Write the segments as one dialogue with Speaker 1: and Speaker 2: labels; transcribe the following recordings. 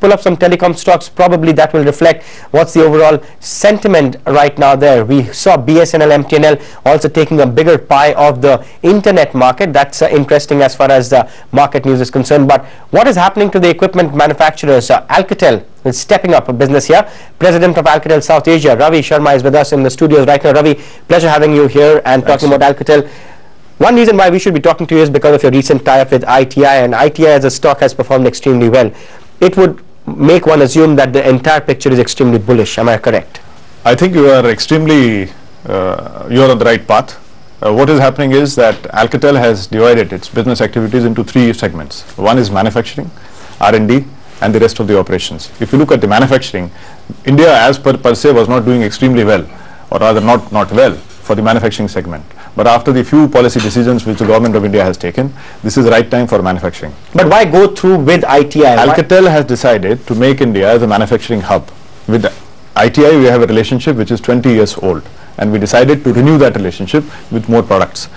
Speaker 1: pull up some telecom stocks. Probably that will reflect what's the overall sentiment right now there. We saw BSNL, MTNL also taking a bigger pie of the internet market. That's interesting as far as the market news is concerned. But what is happening to the equipment manufacturers? Alcatel is stepping up a business here. President of Alcatel South Asia, Ravi Sharma, is with us in the studios right now. Ravi, pleasure having you here and talking about Alcatel. One reason why we should be talking to you is because of your recent tie-up with ITI, and ITI as a stock has performed extremely well. It would make one assume that the entire picture is extremely bullish. Am I correct?
Speaker 2: I think you are extremely, you're on the right path. What is happening is that Alcatel has divided its business activities into three segments. One is manufacturing, R&D, and the rest of the operations. If you look at the manufacturing, India as per se was not doing extremely well, or rather not well for the manufacturing segment. But after the few policy decisions which the government of India has taken, this is the right time for manufacturing.
Speaker 1: But why go through with ITI?
Speaker 2: Alcatel has decided to make India as a manufacturing hub. With ITI, we have a relationship which is 20 years old, and we decided to renew that relationship with more products.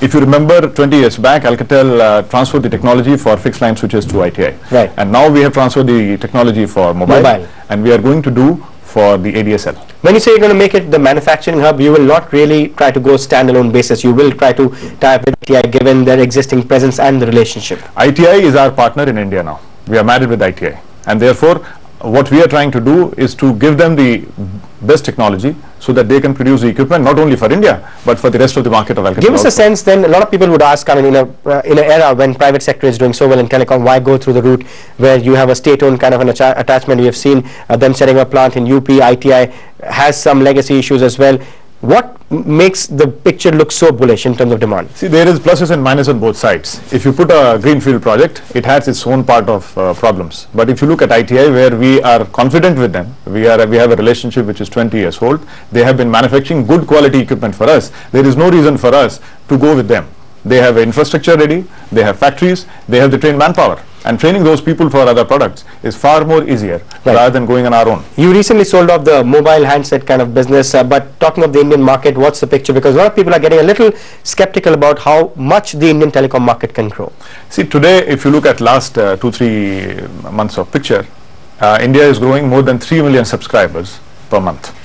Speaker 2: If you remember, 20 years back, Alcatel transferred the technology for fixed line switches to ITI.
Speaker 1: Right.
Speaker 2: And now we have transferred the technology for mobile. And we are going to do for the ADSL.
Speaker 1: When you say you're going to make it the manufacturing hub, you will not really try to go standalone basis. You will try to tie up with ITI given their existing presence and the relationship.
Speaker 2: ITI is our partner in India now. We are married with ITI. And therefore, what we are trying to do is to give them the best technology so that they can produce the equipment not only for India but for the rest of the market of Alcatel.
Speaker 1: Give us a sense then. A lot of people would ask, I mean, in an era when private sector is doing so well in telecom, why go through the route where you have a state-owned kind of an attachment? We have seen them setting up a plant in UP. ITI has some legacy issues as well. What makes the picture look so bullish in terms of demand?
Speaker 2: See, there is pluses and minuses on both sides. If you put a greenfield project, it has its own part of problems. But if you look at ITI, where we are confident with them, we have a relationship which is 20 years old. They have been manufacturing good quality equipment for us. There is no reason for us to go with them. They have infrastructure ready, they have factories, they have the trained manpower. And training those people for other products is far more easier rather than going on our own.
Speaker 1: You recently sold off the mobile handset kind of business, but talking of the Indian market, what's the picture? Because a lot of people are getting a little skeptical about how much the Indian telecom market can grow.
Speaker 2: See, today, if you look at last 2-3 months of picture, India is growing more than 3 million subscribers per month.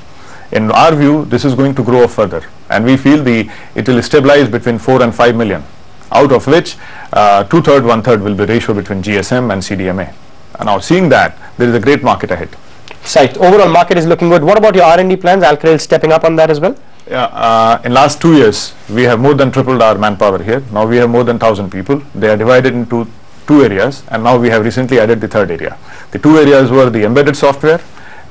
Speaker 2: In our view, this is going to grow further, and we feel it will stabilize between 4 and 5 million. Out of which 2/3, 1/3 will be ratio between GSM and CDMA. And now seeing that, there is a great market ahead.
Speaker 1: Right. Overall market is looking good. What about your R&D plans? Alcatel stepping up on that as well?
Speaker 2: Yeah, in last 2 years, we have more than tripled our manpower here. Now we have more than 1,000 people. They are divided into 2 areas, and now we have recently added the 3rd area. The 2 areas were the embedded software,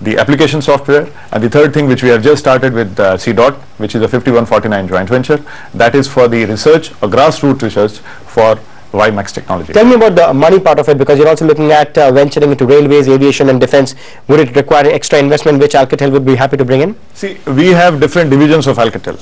Speaker 2: the application software, and the 3rd thing which we have just started with CDOT, which is a 51-49 joint venture. That is for the research, or grassroots research for WiMAX technology.
Speaker 1: Tell me about the money part of it, because you're also looking at venturing into railways, aviation and defense. Would it require extra investment which Alcatel would be happy to bring in?
Speaker 2: See, we have different divisions of Alcatel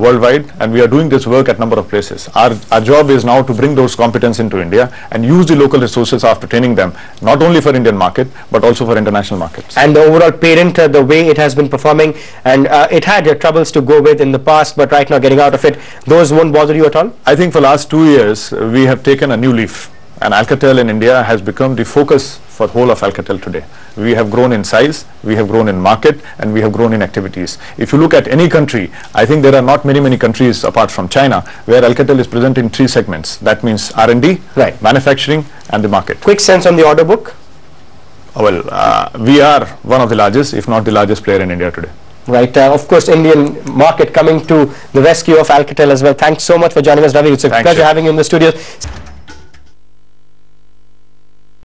Speaker 2: worldwide, and we are doing this work at number of places. Our job is now to bring those competence into India and use the local resources after training them, not only for Indian market but also for international markets.
Speaker 1: And the overall parent, the way it has been performing, and it had troubles to go with in the past, but right now getting out of it, those won't bother you at all?
Speaker 2: I think for last 2 years we have taken a new leaf, and Alcatel in India has become the focus for whole of Alcatel today. We have grown in size, we have grown in market, and we have grown in activities. If you look at any country, I think there are not many countries apart from China where Alcatel is present in 3 segments. That means R&D, manufacturing, and the market.
Speaker 1: Quick sense on the order book?
Speaker 2: Well, we are one of the largest, if not the largest player in India today.
Speaker 1: Right. Of course, Indian market coming to the rescue of Alcatel as well. Thanks so much for joining us, Ravi. It's a pleasure having you in the studio.